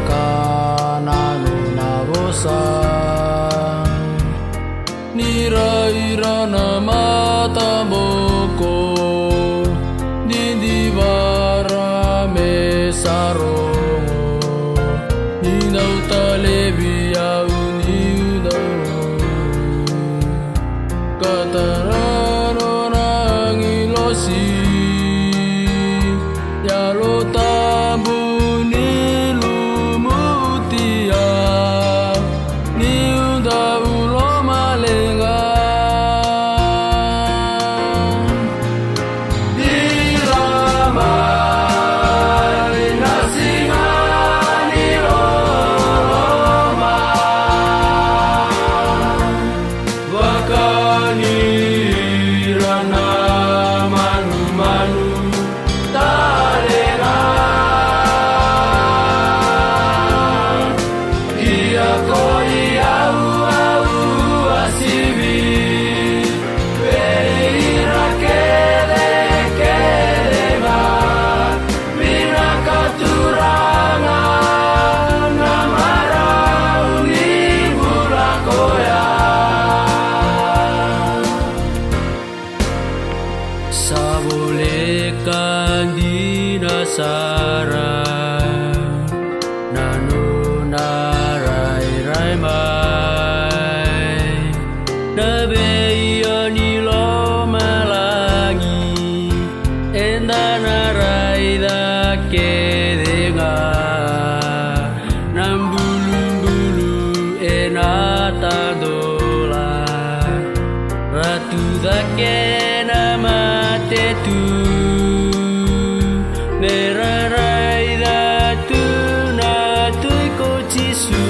kananu na bosa nira na mata moko di bara me sarongo ninau talebi au niudau katarano nangilosi yalo tabu nilu mutia niudau lo malenga dirama inasinga niloma wakani rana manu manu talenga ia koi au asibi veira kelenga mina katuranga namarau ni burakoya sabolekan dinasara nanu narai rai mai nabeyani lo malangi enda narai da kedenga nambulu enata dola ratu da kena mate tu merarai da tu na tu ko chisu